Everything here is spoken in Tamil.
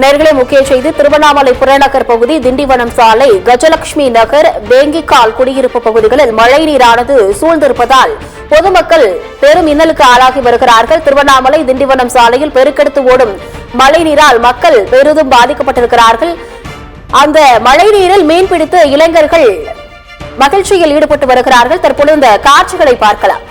நேர்களே முக்கிய செய்தி திருவண்ணாமலை புறநகர் பகுதி திண்டிவனம் சாலை கஜலட்சுமி நகர் வேங்கிக்கால் குடியிருப்பு பகுதிகளில் மழை நீரானது சூழ்ந்திருப்பதால் பொதுமக்கள் பெரும் இன்னலுக்கு ஆளாகி வருகிறார்கள். திருவண்ணாமலை திண்டிவனம் சாலையில் பெருக்கெடுத்து ஓடும் மழை நீரால் மக்கள் பெரிதும் பாதிக்கப்பட்டிருக்கிறார்கள். அந்த மழை நீரில் மீன்பிடித்து இளைஞர்கள் மகிழ்ச்சியில் ஈடுபட்டு வருகிறார்கள். தற்போது இந்த காட்சிகளை பார்க்கலாம்.